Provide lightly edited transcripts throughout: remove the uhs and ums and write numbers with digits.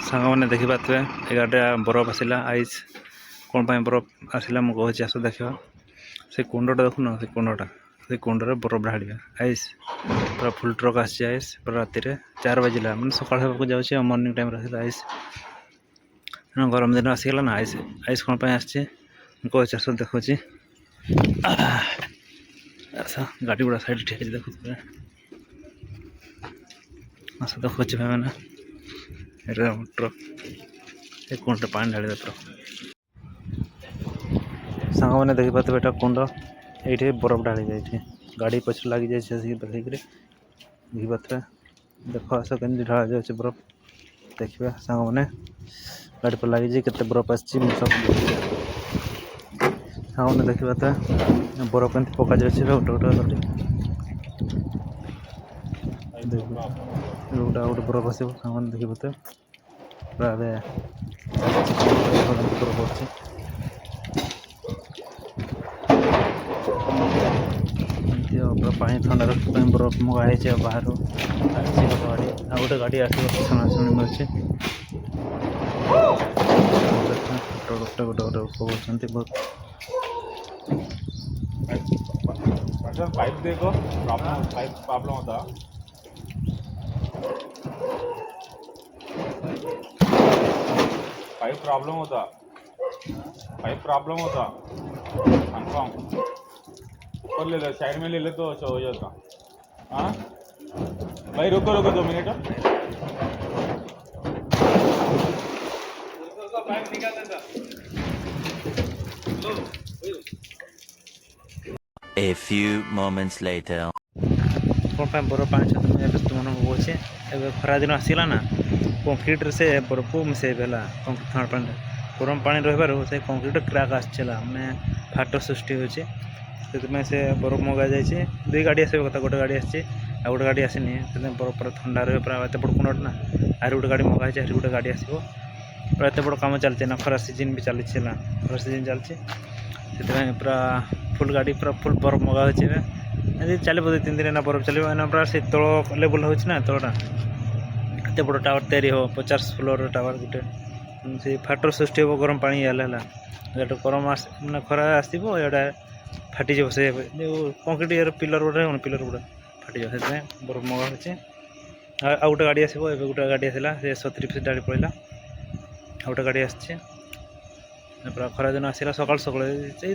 सांग मैंने देखी पारे 11टा बरफ आसला आइस कौन पाई बरफ आसला मुझे आस देखा से कुंडटा देखुन से कुंडटा से कुंडरे बरफ ढाड़ा आइस पूरा फुल ट्रक आसी आइस पूरा राति 4 बजला मैंने सका जाऊँगी मर्निंग टाइम आइस गरम दिन आसीगला ना आइस आइस कौन पाई आस चाष देखा गाड़ी गुड़ा साइड ठीक देखु आस देखा भाई मैंने ट्रक कुंड पानी ढाड़ी ट्रक सांग मैंने देखी पारे एटा कुंड ये बरफ ढाड़ी जाए गाड़ी पछे लगी जाए देखिक देखी पारे देख आस कमी ढाड़ा जाए बरफ देखा सांग मैंने गाड़ी पर लगी के बरफ आसी सांग मैंने देखी पारे बरफ कमी पका जाए गोटे गोटे गोटा गोटे बरफ आस सांग मैंने देखी पारे पूरा बरफ अच्छे पूरा पानी ठंडा रखा बरफ मगाई बाहर गोटे गाड़ी आसुनी मिलूँ गोटे गोटे गोटे पकाउं बहुत पाइप देखो प्रॉब्लम होता पाइप प्रॉब्लम होता कंफर्म ऊपर ले लो साइड में ले ले तो हो जाता। हाँ भाई रुको 2 मिनट पाइप निकाल देता। A few moments later. कौन पाई बरफ पानी तुम कहे खरा दिन आसला ना कंक्रीट से बरफ मिसेला कंक्रीट पानी गरम पानी रही से कंक्रीट क्राक आसला मैंने फाट सृष्टि होचे से बरफ मगा जाए 2 गाड़ी आस गोटे गाड़ी आसी गोटे गाड़ी आसनी बरफ पूरा ठंडा रही पूरा एत बड़ कुंड ना आर गोटे गाड़ी मगाई हरी गोटे गाड़ी आसो पूरा एत बड़ कम चलती ना खरा सीजन भी चली खरा सीजन चलती पूरा फुल गाड़ी पूरा फुल बरफ मगा हो चलो 2-3 दिन ना बरफ चलो पूरा से तल लेवल हो तलटा एत बड़ टावर तैयारी हो 50 फ्लोर टावर गोटे से फाटर सृष्टि हो गरम पानी है गरम मैंने खरा आसो एटा फाटी जाव से जो कंक्रीट पिलर गुड़ा फाटी जाए बरफ मगा हो गोटे गाड़ी आसो गोटे गाड़ी आसला से 70 फीट गाड़ी पड़ा गोटे गाड़ी आसे पूरा खरा दिन आसला सकाल सकाल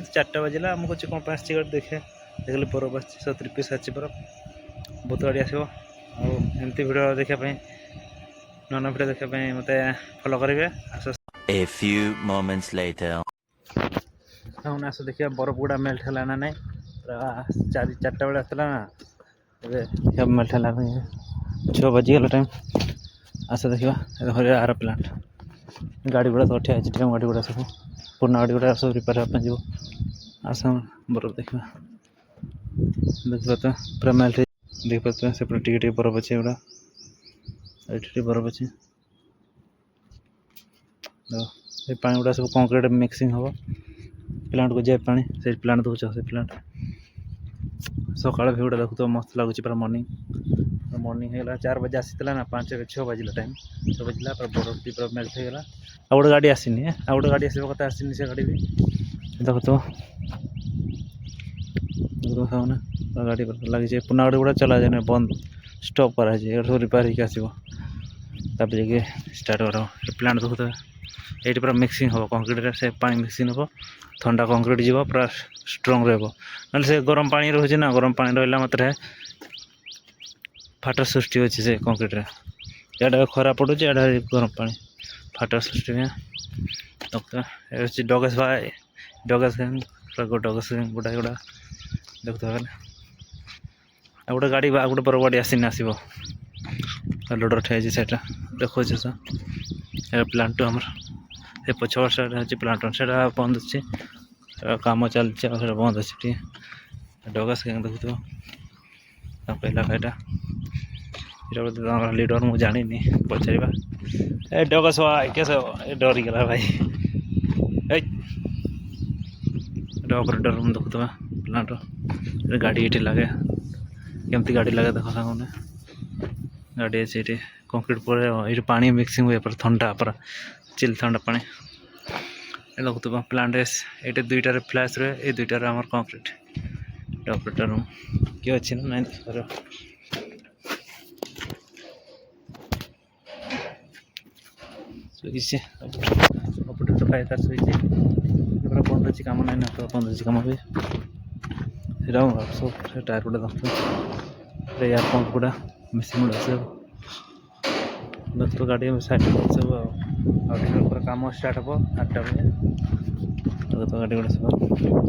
4टा बजला आमको कौन पास गाड़ी देखे देखिए बरफ आ 70 पीस आसी बरफ बहुत गाड़ी आसो आमती भिड देखापी नूआ भिड देखापी मत फॉलो करेंगे A few moments later. आस देखिए बरफ गुड़ा मेल्ट है ना नहीं पूरा 4टा बेले आसला ना अब मेल्ट है 6 बजीगला टाइम आस देखा आर प्लांट गाड़ी गुड़ा सब ठिया ट्रेन गाड़ी गुड़ा सब पुराना गाड़ी गुड़ा सब रिपेयर होगा जो आस बरफ देखा देखिए पूरा मेल्ट देख पाते से पूरा टी बरफ अच्छे गुड़ा ये बरफ अच्छे पानी गुड़ा सब कंक्रीट मिक्सिंग हम प्लांट को जाए पानी से प्लांट दूच से प्लांट सकाल भी गोटे देखो मस्त लगुच पूरा मर्निंग होगा 4 बजे आसीला ना 5-6 बजला टाइम 6 बजला पूरा बरफ भी पूरा मेल्ट होगा आ गोटे गाड़ी आसनी गोटे गाड़ी आस कथा आसनी से गाड़ी भी देख तो गाड़ी लगी पुना गाड़ी गुड़ा चला जाए बंद स्टॉप कराई सब रिपेयर होकर आसो जाके स्टार्ट कर प्लांट देखो ये पूरा मिक्सिंग हम कंक्रीट से पानी मिक्सिंग हम ठंडा कंक्रीट जीव पूरा स्ट्रंग ना से गरम पानी रोचे ना गरम पानी रहा मतलब फाट सृष्टि अच्छे से कंक्रीट एटा खरा पड़े एटा गरम पानी फाट सृष्टि डगेश भाई डगेश डगेश गोटा गुड़ा देखते गोटे गाड़ी गोटे बड़ गाड़ी आसनी आसो लोडर ठिया सेटा देखो प्लांट आम से पछवाड़ साइड अच्छे प्लांट से बंद अच्छे काम चलती बंद अच्छे डगस देखु पहला खाईटा लीडर मुझे जानी पचार ए डगस भाई कैसे डरी गला भाई ऑपरेटर देखु प्लांट गाड़ी ये लगे केमती गाड़ी लगे देख गाड़ी अच्छे कंक्रीट पर ये पानी मिक्सिंग हुए पर ठंडा पर चिल ठंडा पानी देखुव प्लांट ये दुईटार फ्लैश रहे ये दुईटार आम कंक्रीट ऑपरेटर रूम किए अच्छे ना नहीं देखार शोचे ऑपरेटर भाई तार शोचे बंद अच्छी कम ना ना बंद अच्छी कम भी सब टायर गुड़ा देखते एयर पंप गुड़ा मेसीन गुड़ा सब गाड़ी साइड सब आम स्टार्ट हम 8टा बजे गाड़ी गुड़ा सब